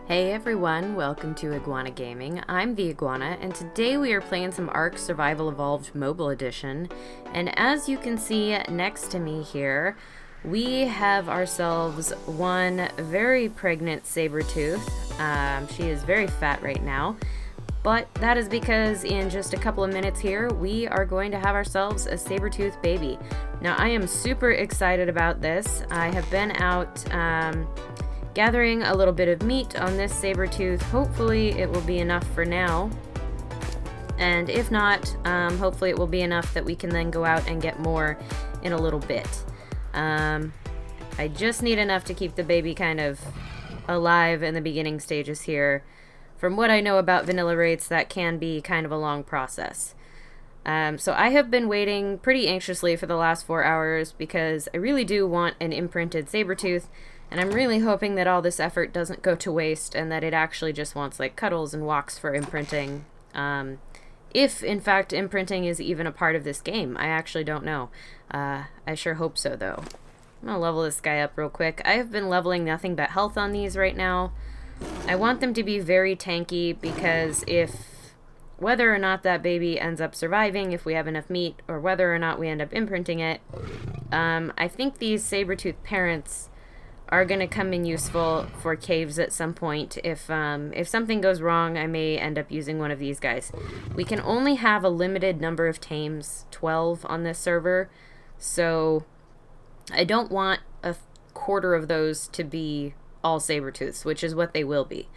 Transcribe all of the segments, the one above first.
Hey everyone, welcome to Iguana Gaming. I'm the Iguana, and today we are playing some Ark Survival Evolved Mobile Edition. And as you can see next to me here, we have ourselves one very pregnant saber-tooth. She is very fat right now, but that is because in just a couple of minutes here, we are going to have ourselves a saber-tooth baby. Now, I am super excited about this. I have been out gathering a little bit of meat on this saber-tooth. Hopefully it will be enough for now, and if not, hopefully it will be enough that we can then go out and get more in a little bit. I just need enough to keep the baby kind of alive in the beginning stages here. From what I know about vanilla rates, that can be kind of a long process. So I have been waiting pretty anxiously for the last 4 hours because I really do want an imprinted saber-tooth. And I'm really hoping that all this effort doesn't go to waste and that it actually just wants like cuddles and walks for imprinting. If in fact imprinting is even a part of this game, I actually don't know. I sure hope so though. I'm gonna level this guy up real quick. I have been leveling nothing but health on these right now. I want them to be very tanky because whether or not that baby ends up surviving, if we have enough meat, or whether or not we end up imprinting it, I think these saber-tooth parents are going to come in useful for caves at some point. If something goes wrong, I may end up using one of these guys. We can only have a limited number of tames, 12 on this server, so I don't want a quarter of those to be all saber-tooths, which is what they will be.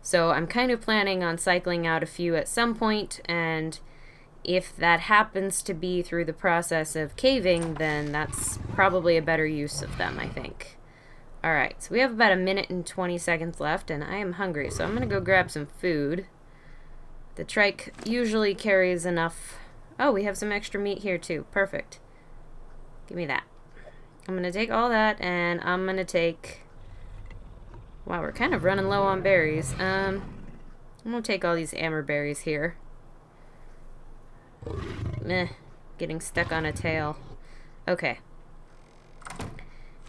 So I'm kind of planning on cycling out a few at some point, and if that happens to be through the process of caving, then that's probably a better use of them, I think. Alright, so we have about 1 minute and 20 seconds left, and I am hungry, so I'm going to go grab some food. The trike usually carries enough. Oh, we have some extra meat here too. Perfect. Give me that. I'm going to take all that, and I'm going to take... Wow, we're kind of running low on berries. I'm going to take all these amber berries here. Meh, getting stuck on a tail. Okay.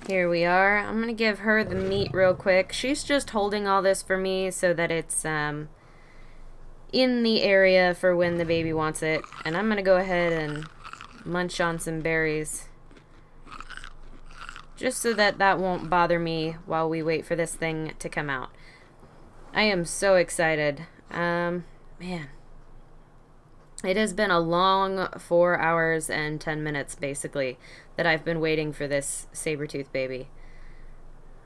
Here we are. I'm going to give her the meat real quick. She's just holding all this for me so that it's in the area for when the baby wants it. And I'm going to go ahead and munch on some berries, just so that that won't bother me while we wait for this thing to come out. I am so excited. Man. It has been a long 4 hours and 10 minutes, basically, that I've been waiting for this saber-tooth baby.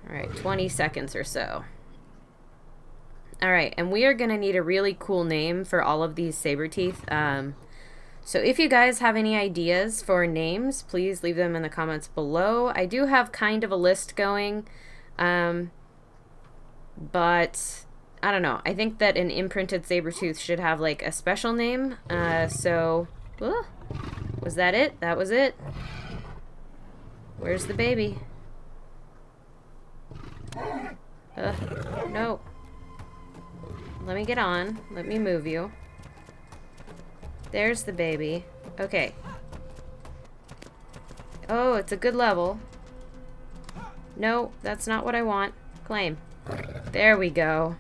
Alright, 20 seconds or so. Alright, and we are going to need a really cool name for all of these saber-teeth. So if you guys have any ideas for names, please leave them in the comments below. I do have kind of a list going, but I don't know. I think that an imprinted saber-tooth should have like a special name. Was that it? That was it. Where's the baby? No. Let me get on. Let me move you. There's the baby. Okay. Oh, it's a good level. No, that's not what I want. Claim. There we go.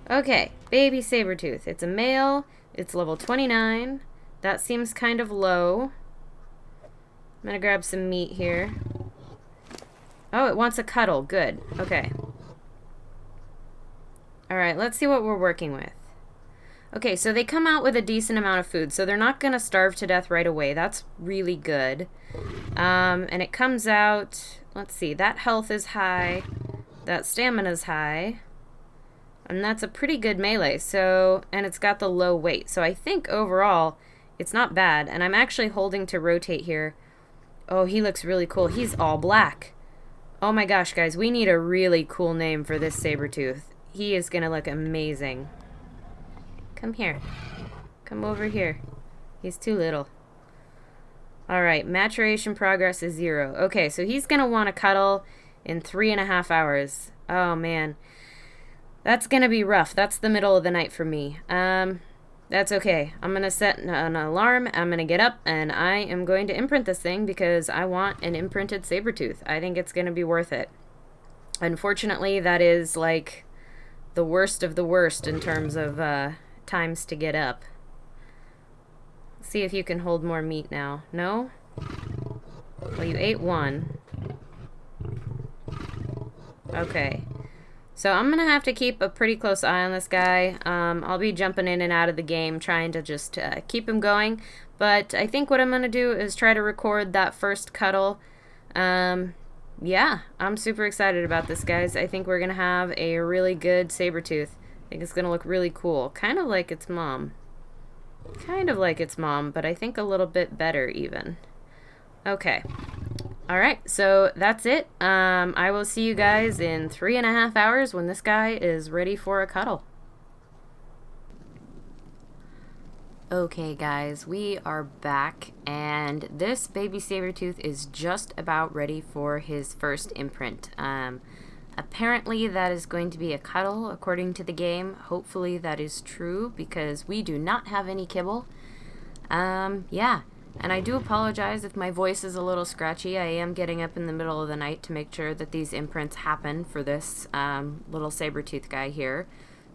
Okay, baby saber-tooth. It's a male. It's level 29. That seems kind of low. I'm gonna grab some meat here. Oh, it wants a cuddle. Good. Okay. Alright, let's see what we're working with. Okay, so they come out with a decent amount of food, so they're not gonna starve to death right away. That's really good. And it comes out... Let's see, that health is high. That stamina's high. And that's a pretty good melee, and it's got the low weight. So I think overall, it's not bad. And I'm actually holding to rotate here. Oh, he looks really cool. He's all black. Oh my gosh, guys, we need a really cool name for this saber-tooth. He is gonna look amazing. Come here. Come over here. He's too little. Alright, maturation progress is 0. Okay, so he's gonna want to cuddle in 3.5 hours. Oh, man. That's gonna be rough. That's the middle of the night for me. That's okay. I'm gonna set an alarm. I'm gonna get up, and I am going to imprint this thing because I want an imprinted saber-tooth. I think it's gonna be worth it. Unfortunately, that is like the worst of the worst in terms of times to get up. See if you can hold more meat now. No? Well, you ate one. Okay. So I'm going to have to keep a pretty close eye on this guy. I'll be jumping in and out of the game trying to just keep him going. But I think what I'm going to do is try to record that first cuddle. Yeah, I'm super excited about this, guys. I think we're going to have a really good saber-tooth. I think it's going to look really cool. Kind of like its mom. Kind of like its mom, but I think a little bit better even. Okay. Alright, so that's it. I will see you guys in 3.5 hours when this guy is ready for a cuddle. Okay guys, we are back, and this baby saber-tooth is just about ready for his first imprint. Apparently that is going to be a cuddle according to the game. Hopefully that is true because we do not have any kibble. Yeah. And I do apologize if my voice is a little scratchy. I am getting up in the middle of the night to make sure that these imprints happen for this little saber-tooth guy here.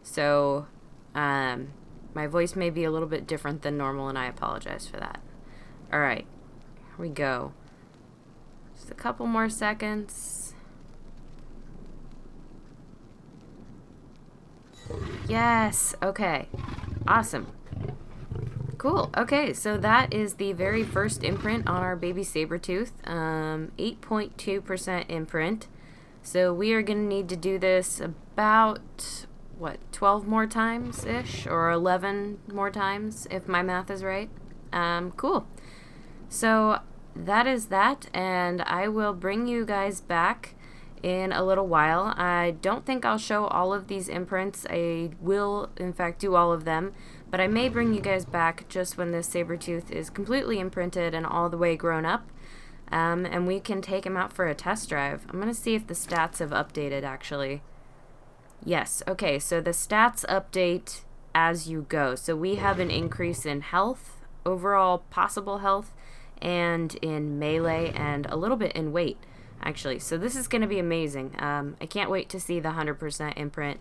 So my voice may be a little bit different than normal, and I apologize for that. Alright, here we go. Just a couple more seconds. Yes! Okay. Awesome. Cool. Okay, so that is the very first imprint on our baby saber-tooth. 8.2% imprint. So we are going to need to do this about, what, 12 more times-ish? Or 11 more times, if my math is right. Cool. So that is that, and I will bring you guys back in a little while. I don't think I'll show all of these imprints. I will, in fact, do all of them. But I may bring you guys back just when this saber-tooth is completely imprinted and all the way grown up. And we can take him out for a test drive. I'm going to see if the stats have updated, actually. Yes, okay, so the stats update as you go. So we have an increase in health, overall possible health, and in melee, and a little bit in weight, actually. So this is going to be amazing. I can't wait to see the 100% imprint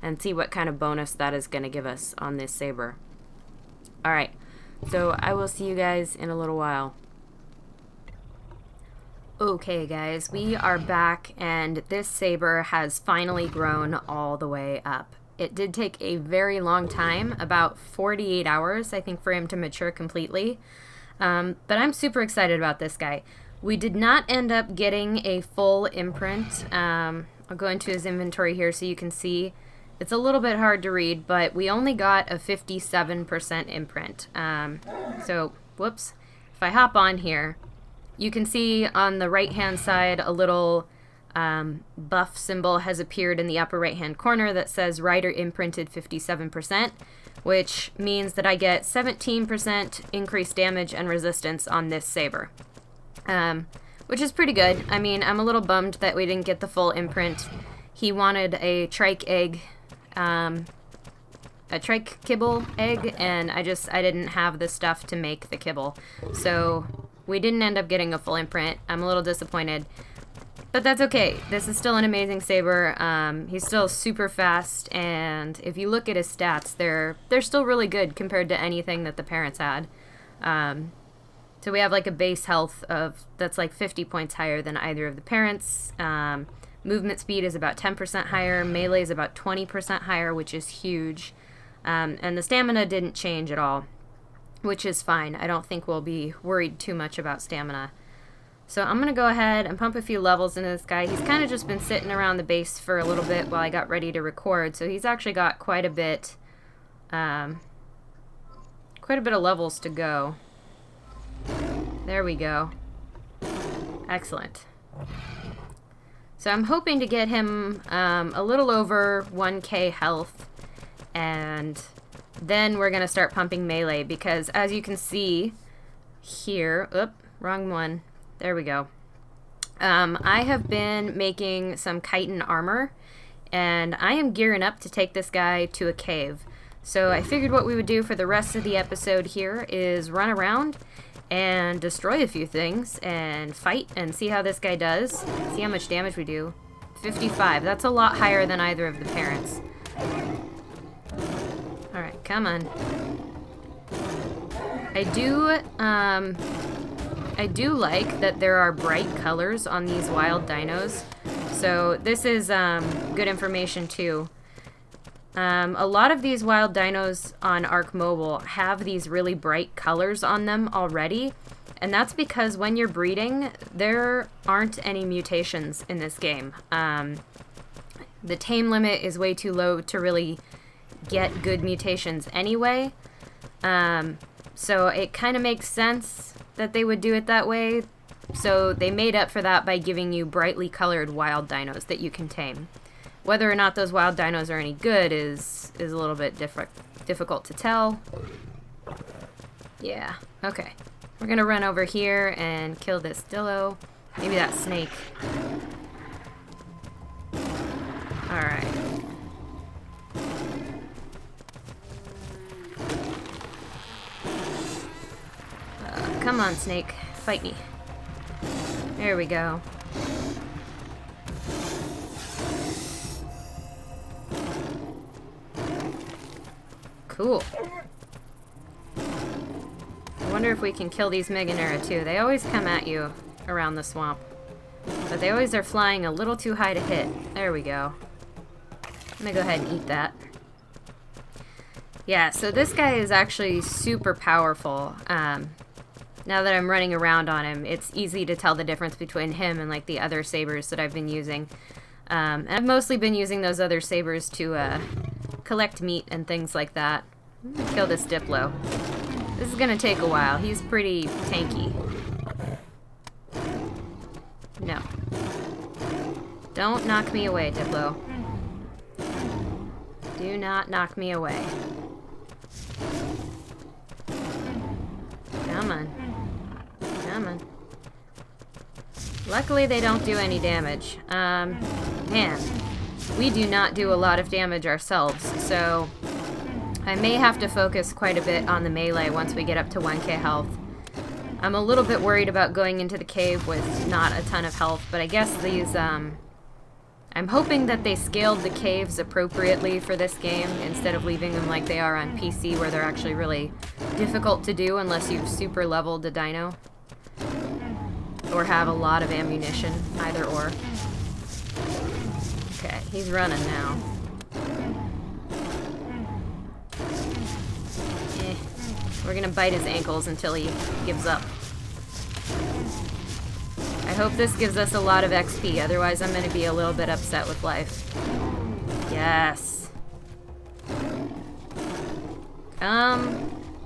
and see what kind of bonus that is going to give us on this saber. Alright, so I will see you guys in a little while. Okay guys, we are back, and this saber has finally grown all the way up. It did take a very long time, about 48 hours, I think, for him to mature completely. But I'm super excited about this guy. We did not end up getting a full imprint. I'll go into his inventory here so you can see. It's a little bit hard to read, but we only got a 57% imprint. So, whoops. If I hop on here, you can see on the right-hand side a little buff symbol has appeared in the upper right-hand corner that says Rider imprinted 57%, which means that I get 17% increased damage and resistance on this saber. Which is pretty good. I mean, I'm a little bummed that we didn't get the full imprint. He wanted a trike egg, a trike kibble egg, and I didn't have the stuff to make the kibble. So we didn't end up getting a full imprint. I'm a little disappointed. But that's okay. This is still an amazing saber. He's still super fast, and if you look at his stats, they're still really good compared to anything that the parents had. So we have like a base health that's like 50 points higher than either of the parents. Movement speed is about 10% higher. Melee is about 20% higher, which is huge. And the stamina didn't change at all, which is fine. I don't think we'll be worried too much about stamina. So I'm going to go ahead and pump a few levels into this guy. He's kind of just been sitting around the base for a little bit while I got ready to record. So he's actually got quite a bit of levels to go. There we go. Excellent. So I'm hoping to get him a little over 1k health, and then we're going to start pumping melee, because as you can see here, wrong one, there we go. I have been making some chitin armor, and I am gearing up to take this guy to a cave. So I figured what we would do for the rest of the episode here is run around and destroy a few things and fight and see how this guy does. See how much damage we do. 55. That's a lot higher than either of the parents. Alright, come on. I do like that there are bright colors on these wild dinos. So this is good information too. A lot of these wild dinos on Ark Mobile have these really bright colors on them already. And that's because when you're breeding, there aren't any mutations in this game. The tame limit is way too low to really get good mutations anyway. So it kind of makes sense that they would do it that way. So they made up for that by giving you brightly colored wild dinos that you can tame. Whether or not those wild dinos are any good is a little bit difficult to tell. Yeah, okay. We're gonna run over here and kill this dillo. Maybe that snake. Alright. Come on, snake. Fight me. There we go. Cool. I wonder if we can kill these Meganera too. They always come at you around the swamp. But they always are flying a little too high to hit. There we go. I'm gonna go ahead and eat that. Yeah, so this guy is actually super powerful. Now that I'm running around on him, it's easy to tell the difference between him and like the other sabers that I've been using. And I've mostly been using those other sabers to collect meat and things like that. I'm gonna kill this Diplo. This is gonna take a while. He's pretty tanky. No. Don't knock me away, Diplo. Do not knock me away. Come on. Come on. Luckily, they don't do any damage. Man. We do not do a lot of damage ourselves, so I may have to focus quite a bit on the melee once we get up to 1k health. I'm a little bit worried about going into the cave with not a ton of health, but I guess these, I'm hoping that they scaled the caves appropriately for this game instead of leaving them like they are on PC where they're actually really difficult to do unless you've super leveled a dino. Or have a lot of ammunition, either or. Okay, he's running now. We're gonna bite his ankles until he gives up. I hope this gives us a lot of XP, otherwise I'm gonna be a little bit upset with life. Yes.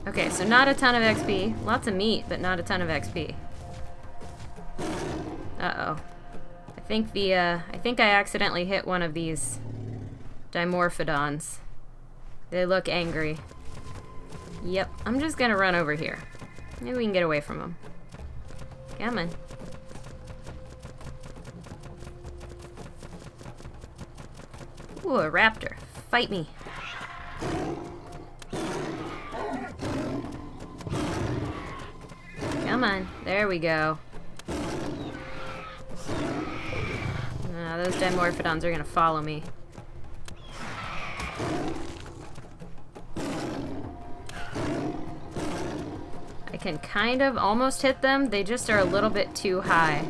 Okay, so not a ton of XP. Lots of meat, but not a ton of XP. Uh-oh. I think I accidentally hit one of these Dimorphodons. They look angry. Yep, I'm just gonna run over here. Maybe we can get away from them. Come on. Ooh, a raptor. Fight me. Come on. There we go. Those Dimorphodons are gonna follow me. I can kind of almost hit them, they just are a little bit too high.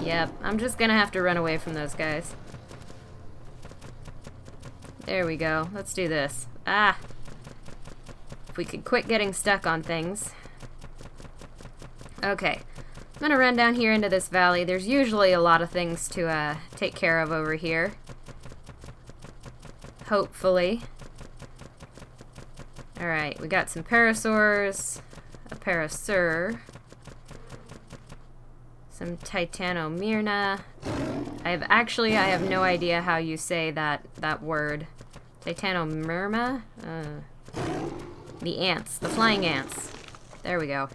Yep, I'm just gonna have to run away from those guys. There we go, let's do this. Ah! If we could quit getting stuck on things. Okay, I'm gonna run down here into this valley. There's usually a lot of things to take care of over here. Hopefully. Alright, we got some parasaurs, a parasaur, some Titanomyrna. I have no idea how you say that word. Titanomyrma? The ants, the flying ants. There we go.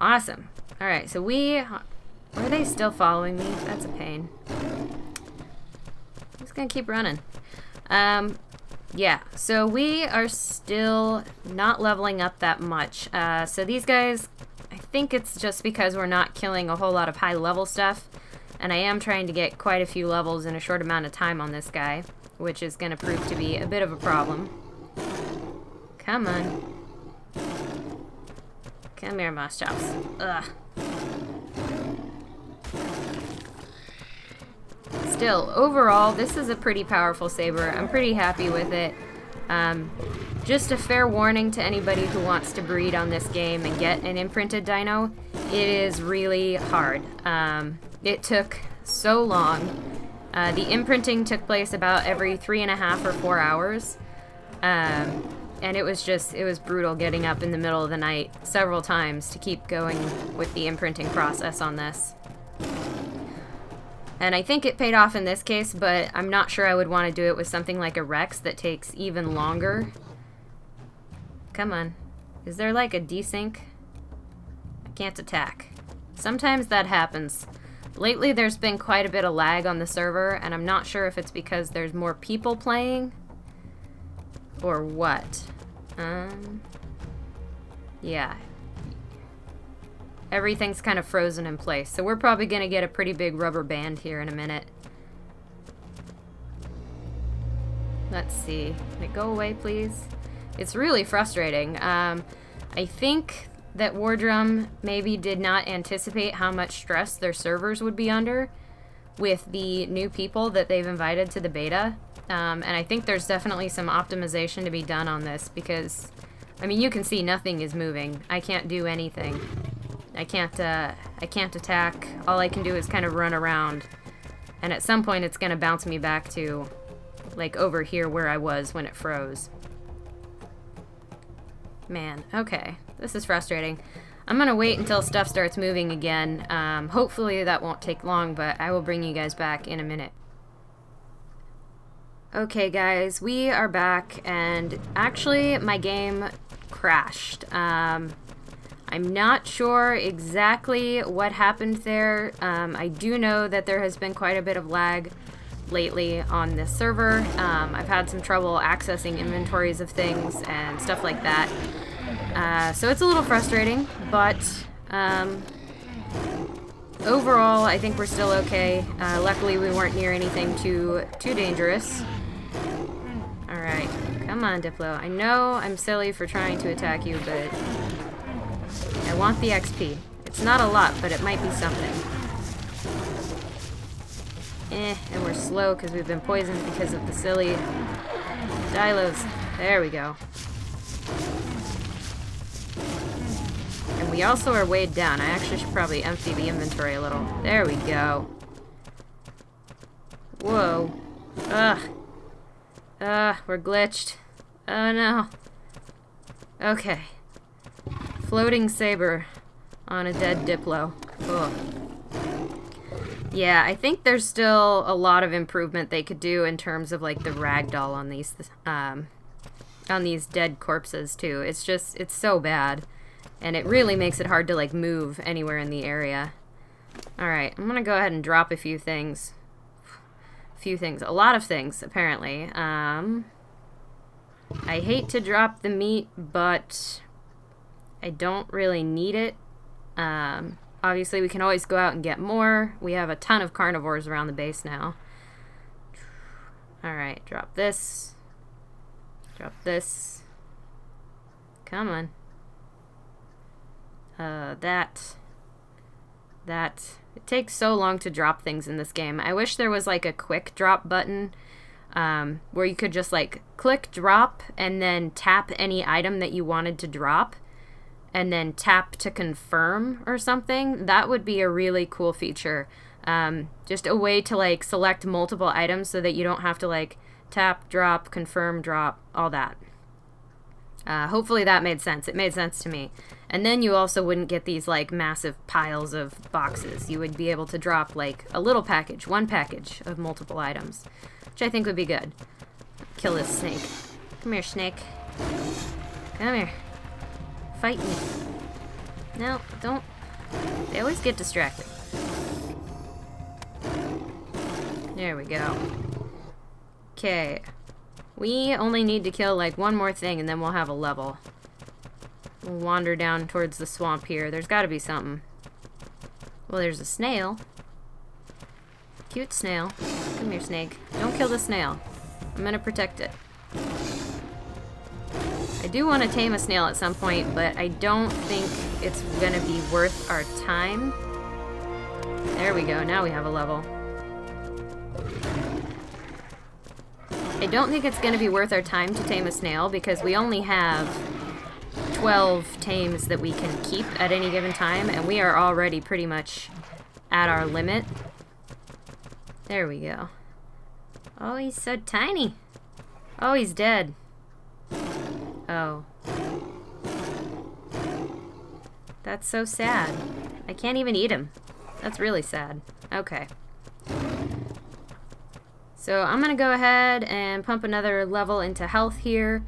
Awesome. Alright, so are they still following me? That's a pain. I'm just gonna keep running. Yeah, so we are still not leveling up that much. So these guys, I think it's just because we're not killing a whole lot of high level stuff. And I am trying to get quite a few levels in a short amount of time on this guy, which is going to prove to be a bit of a problem. Come on. Come here, Moss Chops. Ugh. Still, overall, this is a pretty powerful saber. I'm pretty happy with it. Just a fair warning to anybody who wants to breed on this game and get an imprinted dino. It is really hard. It took so long. The imprinting took place about every 3.5 or 4 hours. And it was brutal getting up in the middle of the night several times to keep going with the imprinting process on this. And I think it paid off in this case, but I'm not sure I would want to do it with something like a Rex that takes even longer. Come on. Is there like a desync? I can't attack. Sometimes that happens. Lately there's been quite a bit of lag on the server, and I'm not sure if it's because there's more people playing or what. Yeah. Everything's kind of frozen in place, so we're probably gonna get a pretty big rubber band here in a minute. Let's see. Can it go away, please? It's really frustrating. I think that Wardrum maybe did not anticipate how much stress their servers would be under with the new people that they've invited to the beta. And I think there's definitely some optimization to be done on this because, I mean, you can see nothing is moving. I can't do anything. I can't attack. All I can do is kind of run around. And at some point it's gonna bounce me back to, like, over here where I was when it froze. Man, okay. This is frustrating. I'm gonna wait until stuff starts moving again. Hopefully that won't take long, but I will bring you guys back in a minute. Okay guys, we are back, and actually my game crashed. I'm not sure exactly what happened there. I do know that there has been quite a bit of lag lately on this server. I've had some trouble accessing inventories of things and stuff like that. So it's a little frustrating, but overall I think we're still okay. Luckily we weren't near anything too dangerous. Alright, come on Diplo. I know I'm silly for trying to attack you, but I want the XP. It's not a lot, but it might be something. And we're slow because we've been poisoned because of the silly Dilos. There we go. And we also are weighed down. I actually should probably empty the inventory a little. There we go. Whoa. Ugh. We're glitched. Oh no. Okay. Floating saber on a dead Diplo. Ugh. Yeah, I think there's still a lot of improvement they could do in terms of like the ragdoll on these dead corpses too. It's so bad, and it really makes it hard to like move anywhere in the area. All right, I'm gonna go ahead and drop a few things. A lot of things apparently. I hate to drop the meat, but I don't really need it. Obviously, we can always go out and get more. We have a ton of carnivores around the base now. Alright, drop this. Drop this. Come on. That. It takes so long to drop things in this game. I wish there was like a quick drop button where you could just like click drop and then tap any item that you wanted to drop. And then tap to confirm or something. That would be a really cool feature. Just a way to like select multiple items so that you don't have to like tap, drop, confirm, drop, all that. Hopefully that made sense. It made sense to me. And then you also wouldn't get these like massive piles of boxes. You would be able to drop like a little package, one package of multiple items, which I think would be good. Kill this snake. Come here, snake. Come here. Fight me. No, don't. They always get distracted. There we go. Okay. We only need to kill like one more thing and then we'll have a level. We'll wander down towards the swamp here. There's gotta be something. Well, there's a snail. Cute snail. Come here, snake. Don't kill the snail. I'm gonna protect it. I do want to tame a snail at some point, but I don't think it's gonna be worth our time. There we go, now we have a level. I don't think it's gonna be worth our time to tame a snail because we only have 12 tames that we can keep at any given time, and we are already pretty much at our limit. There we go. Oh, he's so tiny. Oh, he's dead. Oh. That's so sad. I can't even eat him. That's really sad. Okay. So I'm gonna go ahead and pump another level into health here.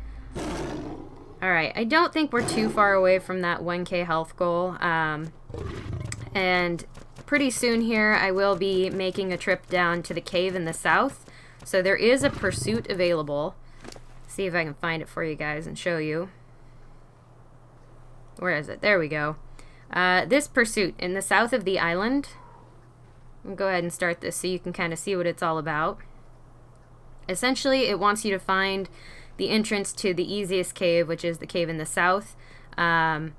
Alright, I don't think we're too far away from that 1k health goal. And pretty soon here I will be making a trip down to the cave in the south. So there is a pursuit available. See if I can find it for you guys and show you. Where is it? There we go. This pursuit in the south of the island. I'll go ahead and start this so you can kind of see what it's all about. Essentially, it wants you to find the entrance to the easiest cave, which is the cave in the south. I'll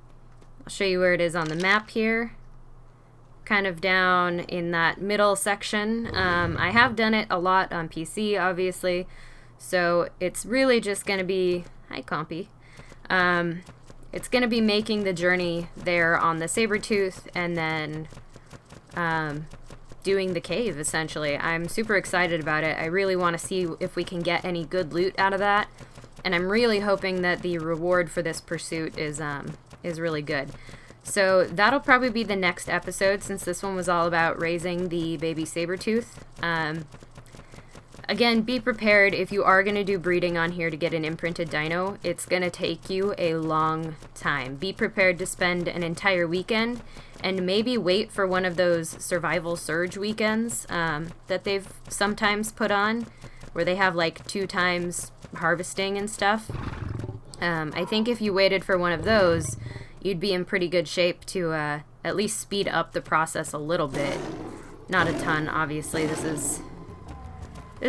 show you where it is on the map here. Kind of down in that middle section. I have done it a lot on PC, obviously, so it's really just going to be... Hi, Compy. It's going to be making the journey there on the saber-tooth and then doing the cave, essentially. I'm super excited about it. I really want to see if we can get any good loot out of that, and I'm really hoping that the reward for this pursuit is really good. So that'll probably be the next episode, since this one was all about raising the baby saber-tooth. Again, be prepared if you are going to do breeding on here to get an imprinted dino. It's going to take you a long time. Be prepared to spend an entire weekend and maybe wait for one of those survival surge weekends that they've sometimes put on, where they have like 2 times harvesting and stuff. I think if you waited for one of those, you'd be in pretty good shape to at least speed up the process a little bit. Not a ton, obviously. This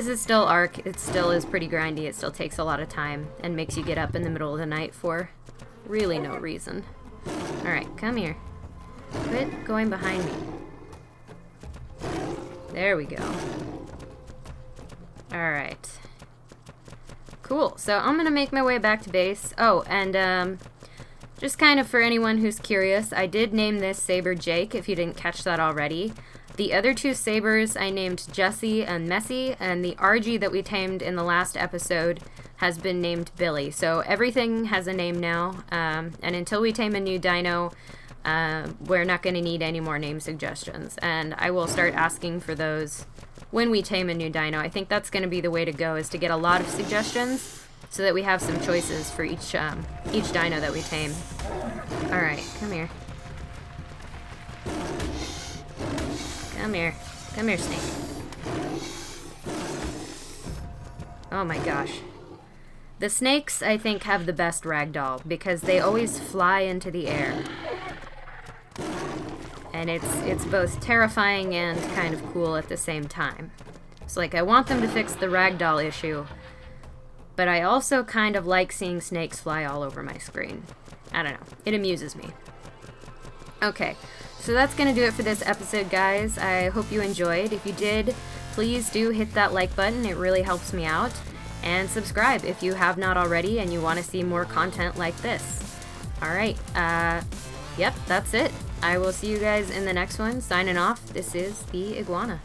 is still Ark. It still is pretty grindy. It still takes a lot of time and makes you get up in the middle of the night for really no reason. Alright, come here. Quit going behind me. There we go. Alright. Cool. So I'm going to make my way back to base. Oh, and just kind of for anyone who's curious, I did name this Saber Jake, if you didn't catch that already. The other 2 sabers I named Jessie and Messy, and the RG that we tamed in the last episode has been named Billy. So everything has a name now, and until we tame a new dino, we're not going to need any more name suggestions. And I will start asking for those when we tame a new dino. I think that's going to be the way to go, is to get a lot of suggestions so that we have some choices for each dino that we tame. Alright, come here. Come here. Come here, snake. Oh my gosh. The snakes, I think, have the best ragdoll because they always fly into the air. And it's both terrifying and kind of cool at the same time. So, like, I want them to fix the ragdoll issue, but I also kind of like seeing snakes fly all over my screen. I don't know. It amuses me. Okay. So that's going to do it for this episode, guys. I hope you enjoyed. If you did, please do hit that like button. It really helps me out. And subscribe if you have not already and you want to see more content like this. Alright, yep, that's it. I will see you guys in the next one. Signing off, this is the Iguana.